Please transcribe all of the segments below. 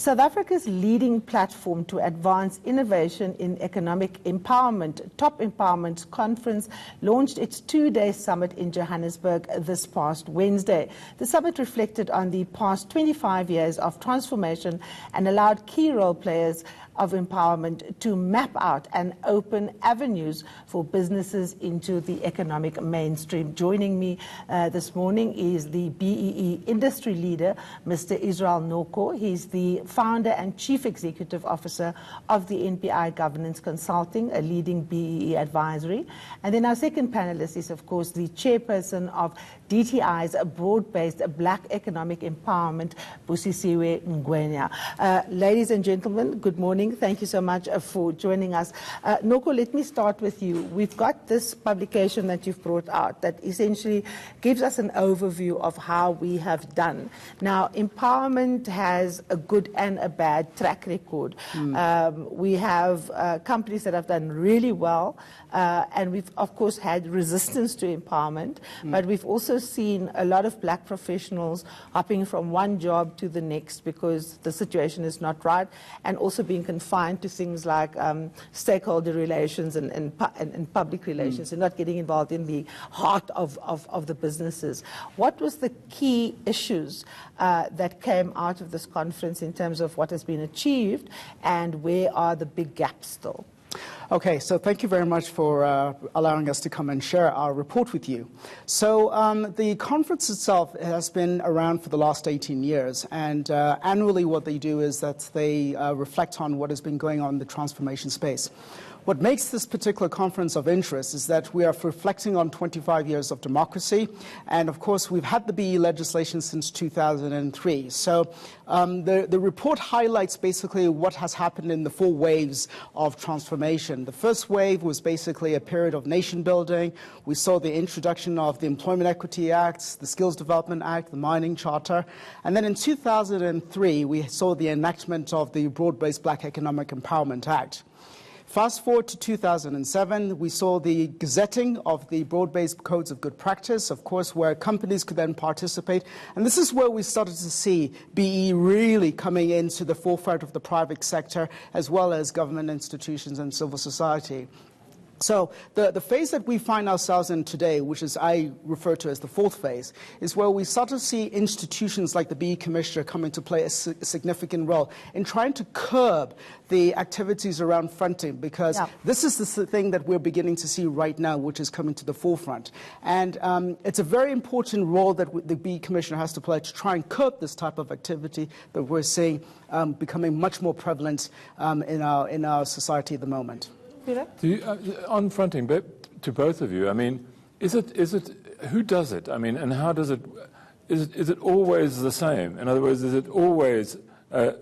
South Africa's leading platform to advance innovation in economic empowerment, Top Empowerment Conference, launched its two-day summit in Johannesburg this past Wednesday. The summit reflected on the past 25 years of transformation and allowed key role players of empowerment to map out and open avenues for businesses into the economic mainstream. Joining me this morning is the BEE industry leader, Mr. Israel Noko. He's the founder and chief executive officer of the NPI Governance Consulting, a leading BEE advisory. And then our second panelist is, of course, the chairperson of DTI's broad-based Black Economic Empowerment, Busisiwe Ngwenya. Ladies and gentlemen, good morning. Thank you so much for joining us. Noko, let me start with you. We've got this publication that you've brought out that essentially gives us an overview of how we have done. Now, empowerment has a good and a bad track record. We have companies that have done really well, and we've, of course, had resistance to empowerment, but we've also seen a lot of black professionals hopping from one job to the next because the situation is not right, and also being confined to things like stakeholder relations and public relations and not getting involved in the heart of the businesses. What was the key issues that came out of this conference in terms of what has been achieved, and where are the big gaps still? Okay, so thank you very much for allowing us to come and share our report with you. So the conference itself has been around for the last 18 years, and annually what they do is that they reflect on what has been going on in the transformation space. What makes this particular conference of interest is that we are reflecting on 25 years of democracy, and of course we've had the BEE legislation since 2003. So the report highlights basically what has happened in the 4 waves of transformation. The first wave was basically a period of nation building. We saw the introduction of the Employment Equity Act, the Skills Development Act, the Mining Charter, and then in 2003 we saw the enactment of the Broad-Based Black Economic Empowerment Act. Fast forward to 2007, we saw the gazetting of the broad-based codes of good practice, of course, where companies could then participate. And this is where we started to see BEE really coming into the forefront of the private sector, as well as government institutions and civil society. So the phase that we find ourselves in today, which is I refer to as the 4th phase, is where we start to see institutions like the BEE Commissioner coming to play a significant role in trying to curb the activities around fronting, because this is the thing that we're beginning to see right now, which is coming to the forefront. And it's a very important role that the BEE Commissioner has to play to try and curb this type of activity that we're seeing becoming much more prevalent in our society at the moment. On fronting, to both of you, I mean, is it who does it? I mean, and how does it? Is it always the same? In other words, is it always a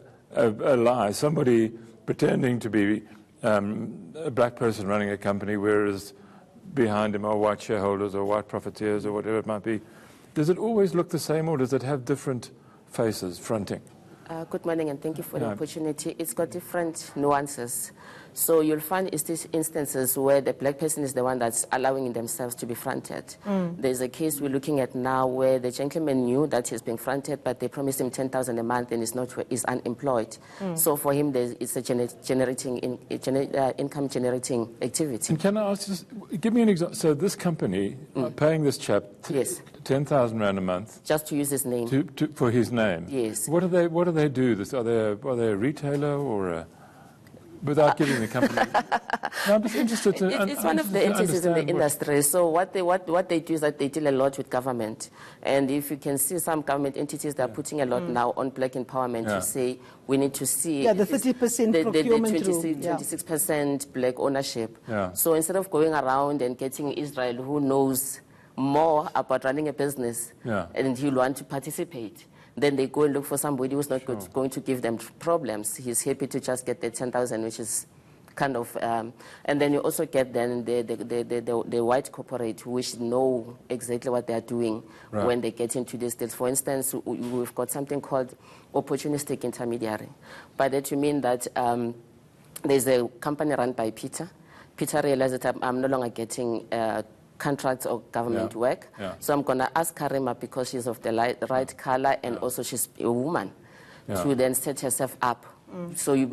lie? Somebody pretending to be a black person running a company, whereas behind him are white shareholders or white profiteers or whatever it might be. Does it always look the same, or does it have different faces, fronting? Good morning, and thank you for the opportunity. It's got different nuances. So you'll find instances where the black person is the one that's allowing themselves to be fronted. There's a case we're looking at now where the gentleman knew that he's being fronted, but they promised him 10,000 a month and is unemployed. So for him, it's a income-generating activity. And can I ask, give me an example. So this company paying this chap 10,000 rand a month just to use his name for his name. Yes. What do they do? Are they a retailer or a? Without giving the company, no, I'm just interested to. It's one of the entities in the industry. So what they do is that they deal a lot with government, and if you can see some government entities that are putting a lot now on black empowerment to say we need to see the 30% procurement the 26% black ownership. So instead of going around and getting Israel, who knows more about running a business, and he'll want to participate. Then they go and look for somebody who's not going to give them problems. He's happy to just get the 10,000, which is kind of, and then you also get then the white corporate, which know exactly what they are doing when they get into these deals. For instance, we've got something called opportunistic intermediary. By that you mean that there's a company run by Peter. Peter realized that I'm no longer getting contracts or government work. So I'm going to ask Karima, because she's of the right color and also she's a woman. to then set herself up. So you'll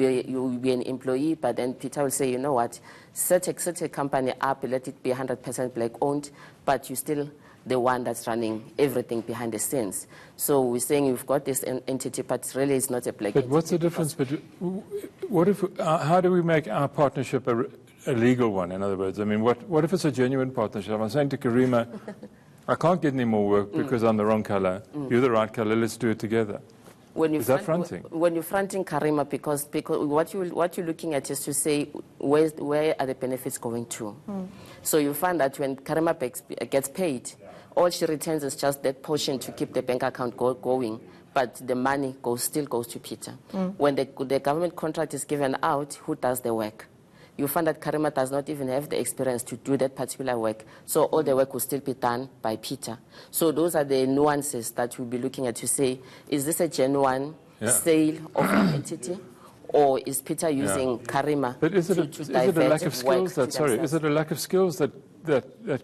be an employee, but then Peter will say, you know what, set a company up, let it be 100% black owned, but you still the one that's running everything behind the scenes. So we're saying you've got this entity, but really it's not a black entity. But what's the difference between, how do we make our partnership a legal one, in other words? I mean, what if it's a genuine partnership? I'm saying to Karima, I can't get any more work because I'm the wrong color. You're the right color, let's do it together. Is that fronting? When you're fronting Karima, because what you're looking at is to say, where are the benefits going to? So you find that when Karima gets paid, all she returns is just that portion to keep the bank account going, but the money still goes to Peter. When the government contract is given out, who does the work? You find that Karima does not even have the experience to do that particular work, so all the work will still be done by Peter. So those are the nuances that we'll be looking at to say, is this a genuine sale of an entity, or is Peter using Karima but is it a lack of skills is it a lack of skills that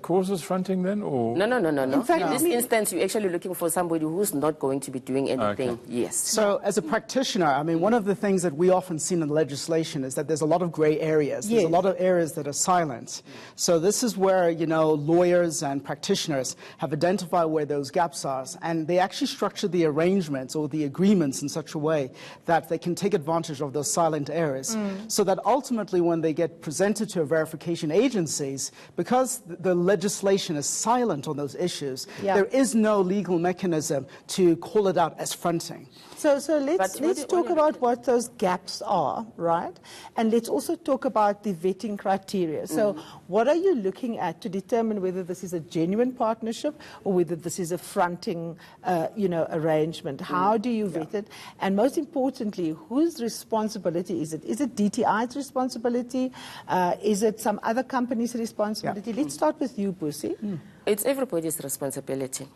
causes fronting then, or? No. In fact, in this instance, you're actually looking for somebody who's not going to be doing anything. Okay. Yes. So as a practitioner, I mean, one of the things that we often see in the legislation is that there's a lot of gray areas. There's a lot of areas that are silent. So this is where, lawyers and practitioners have identified where those gaps are, and they actually structure the arrangements or the agreements in such a way that they can take advantage of those silent areas, so that ultimately when they get presented to verification agencies, because the legislation is silent on those issues, there is no legal mechanism to call it out as fronting. So let's talk about what those gaps are, right? And let's also talk about the vetting criteria. So what are you looking at to determine whether this is a genuine partnership or whether this is a fronting, arrangement? How do you vet it? And most importantly, whose responsibility is it? Is it DTI's responsibility? Is it some other company's responsibility? Let's start with you, Busi. It's everybody's responsibility.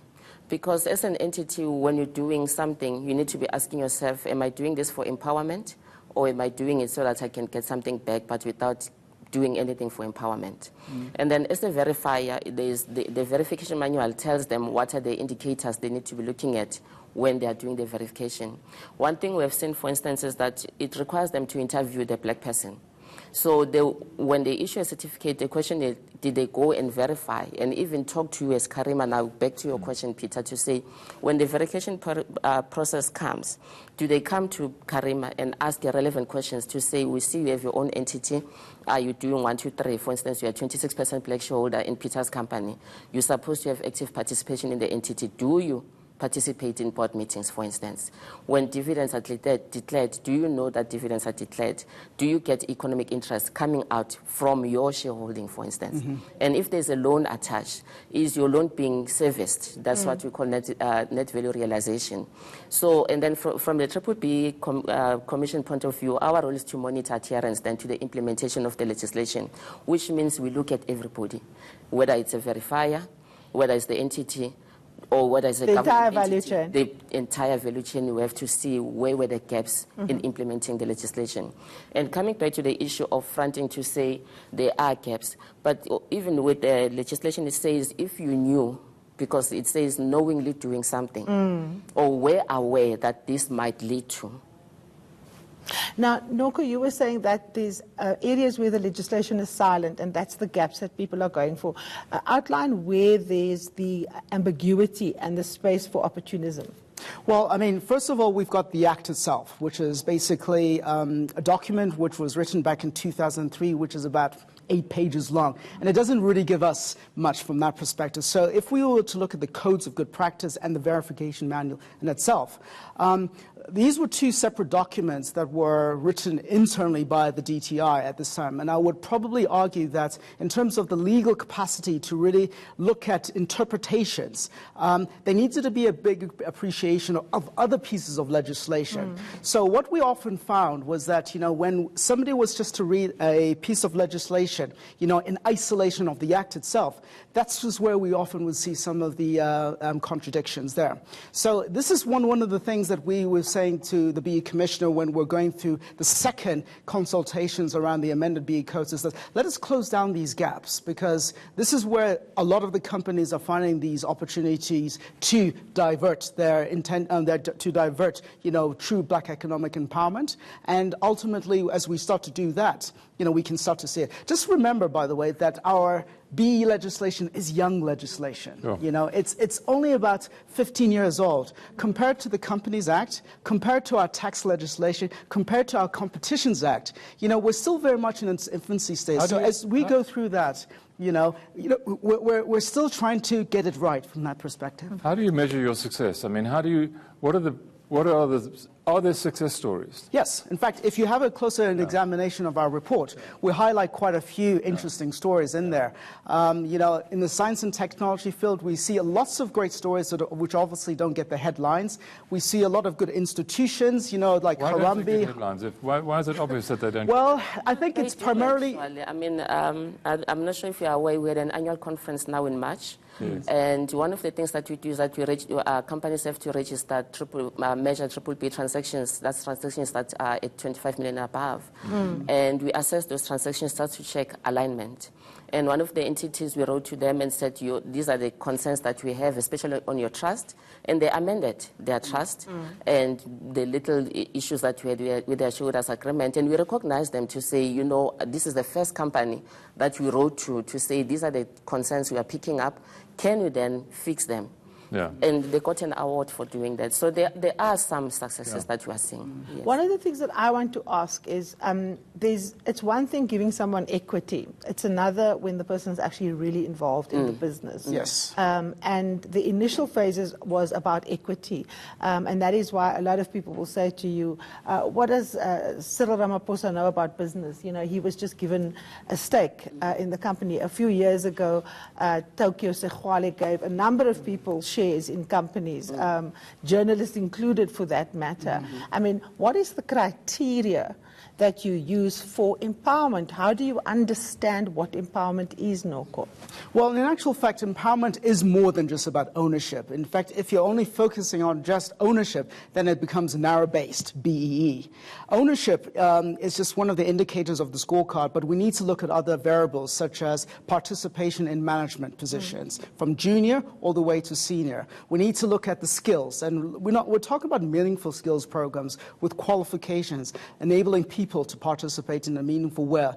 Because as an entity, when you're doing something, you need to be asking yourself, am I doing this for empowerment, or am I doing it so that I can get something back, but without doing anything for empowerment? And then as a verifier, the verification manual tells them what are the indicators they need to be looking at when they are doing the verification. One thing we have seen, for instance, is that it requires them to interview the black person. So when they issue a certificate, the question is, did they go and verify and even talk to you as Karima? Now, back to your question, Peter, to say, when the verification process comes, do they come to Karima and ask the relevant questions to say, we see you have your own entity. Are you doing 1, 2, 3? For instance, you are 26% black shareholder in Peter's company. You're supposed to have active participation in the entity. Do you participate in board meetings, for instance? When dividends are declared, do you know that dividends are declared? Do you get economic interest coming out from your shareholding, for instance? And if there's a loan attached, is your loan being serviced? That's what we call net value realization. So, and then from the BBBEE Commission point of view, our role is to monitor adherence then to the implementation of the legislation, which means we look at everybody, whether it's a verifier, whether it's the entity, or whether it's a government entity, the entire value chain, we have to see where were the gaps in implementing the legislation. And coming back to the issue of fronting, to say there are gaps, but even with the legislation, it says if you knew, because it says knowingly doing something, or were aware that this might lead to. Now, Noko, you were saying that there's areas where the legislation is silent, and that's the gaps that people are going for. Outline where there's the ambiguity and the space for opportunism. Well, I mean, first of all, we've got the Act itself, which is basically a document which was written back in 2003, which is about 8 pages long, and it doesn't really give us much from that perspective. So if we were to look at the codes of good practice and the verification manual in itself, these were 2 separate documents that were written internally by the DTI at this time. And I would probably argue that in terms of the legal capacity to really look at interpretations, there needed to be a big appreciation of other pieces of legislation. So what we often found was that, when somebody was just to read a piece of legislation, in isolation of the Act itself, that's just where we often would see some of the contradictions there. So this is one of the things that we were saying saying to the BEE Commissioner when we're going through the second consultations around the amended BEE codes is that let us close down these gaps, because this is where a lot of the companies are finding these opportunities to divert their intent, to divert, true black economic empowerment. And ultimately, as we start to do that, we can start to see it. Just remember, by the way, that our BEE legislation is young legislation. Sure. It's only about 15 years old. Compared to the Companies Act, compared to our tax legislation, compared to our Competitions Act, we're still very much in its infancy stage. So as we go through that, we're still trying to get it right from that perspective. How do you measure your success? I mean, are there success stories? Yes. In fact, if you have a closer examination of our report, we highlight quite a few interesting stories in there. In the science and technology field, we see lots of great stories which obviously don't get the headlines. We see a lot of good institutions, like Why Harambe. don't they get headlines? Why is it obvious that they don't? Well, I think it's primarily... I mean, I'm not sure if you're aware, we had an annual conference now in March. Yes. And one of the things that we do is that companies have to register measure BBBEE transactions. That's transactions that are at 25 million and above. And we assess those transactions, start to check alignment. And one of the entities, we wrote to them and said, these are the concerns that we have, especially on your trust. And they amended their trust and the little issues that we had with their shareholders agreement. And we recognized them to say, this is the first company that we wrote to say, these are the concerns we are picking up. Can we then fix them? Yeah. And they got an award for doing that. So there are some successes that we are seeing. Yes. One of the things that I want to ask is, it's one thing giving someone equity. It's another when the person is actually really involved in the business. Yes. And the initial phases was about equity. And that is why a lot of people will say to you, what does Cyril Ramaphosa know about business? He was just given a stake in the company. A few years ago, Tokyo Sexwale gave a number of people shares in companies, journalists included for that matter. I mean, what is the criteria that you use for empowerment? How do you understand what empowerment is, Noko? Well, in actual fact, empowerment is more than just about ownership. In fact, if you're only focusing on just ownership, then it becomes narrow-based, BEE. Ownership is just one of the indicators of the scorecard, but we need to look at other variables, such as participation in management positions, from junior all the way to senior. We need to look at the skills, and we're talking about meaningful skills programs with qualifications, enabling people to participate in a meaningful way,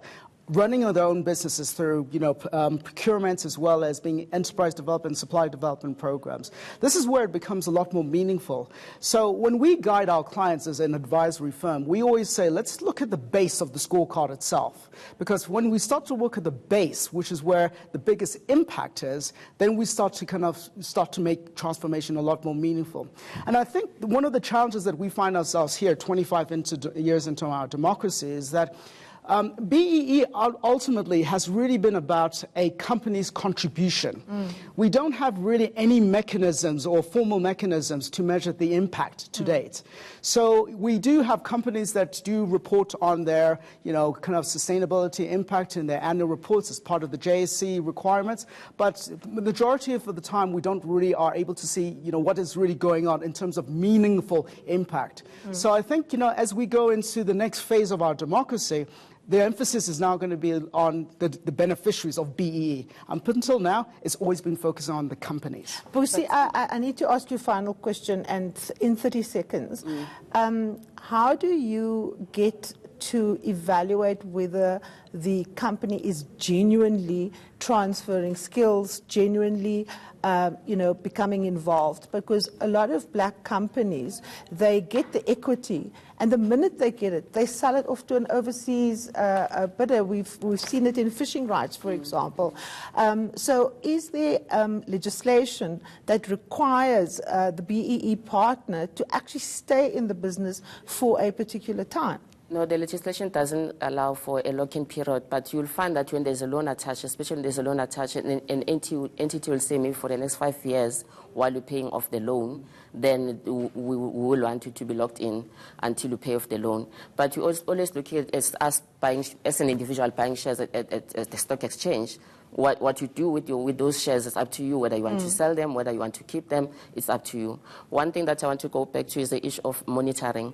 running their own businesses through procurements, as well as being enterprise development, supply development programs. This is where it becomes a lot more meaningful. So when we guide our clients as an advisory firm, we always say, let's look at the base of the scorecard itself. Because when we start to look at the base, which is where the biggest impact is, then we start to make transformation a lot more meaningful. And I think one of the challenges that we find ourselves here 25 years into our democracy is that BEE ultimately has really been about a company's contribution. We don't have really any mechanisms or formal mechanisms to measure the impact to date. So we do have companies that do report on their, kind of sustainability impact in their annual reports as part of the JSE requirements. But the majority of the time, we don't really are able to see, what is really going on in terms of meaningful impact. So I think, as we go into the next phase of our democracy, the emphasis is now going to be on the beneficiaries of BEE. Up until now, it's always been focused on the companies. Busi, I need to ask you a final question, and in 30 seconds. How do you get to evaluate whether the company is genuinely transferring skills, genuinely becoming involved? Because a lot of black companies, they get the equity, and the minute they get it, they sell it off to an overseas bidder. We've seen it in fishing rights, for example. So is there legislation that requires the BEE partner to actually stay in the business for a particular time? No, the legislation doesn't allow for a lock-in period, but you'll find that when there's a loan attached, especially when there's a loan attached, an entity will say maybe for the next 5 years while you're paying off the loan, then we will want you to be locked in until you pay off the loan. But you always look at it as us buying, as an individual buying shares at the stock exchange. What you do with those shares is up to you, whether you want to sell them, whether you want to keep them, it's up to you. One thing that I want to go back to is the issue of monitoring.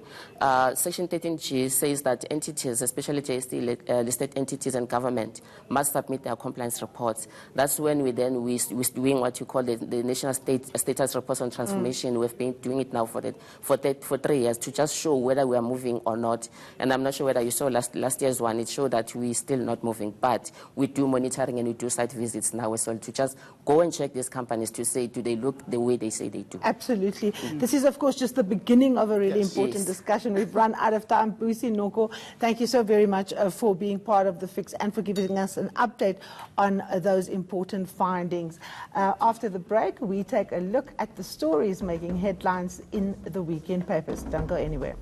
Section 13G says that entities, especially JSE listed entities and government, must submit their compliance reports. That's when we're doing what you call the National Status Reports on Transformation. We've been doing it now for 3 years to just show whether we are moving or not. And I'm not sure whether you saw last year's one. It showed that we're still not moving, but we do monitoring and we do site visits now as well to just go and check these companies to say, do they look the way they say they do? Absolutely. This is, of course, just the beginning of a really important discussion. We've run out of time. Busisiwe Noko, thank you so very much for being part of the fix and for giving us an update on those important findings. After the break, we take a look at the stories making headlines in the weekend papers. Don't go anywhere.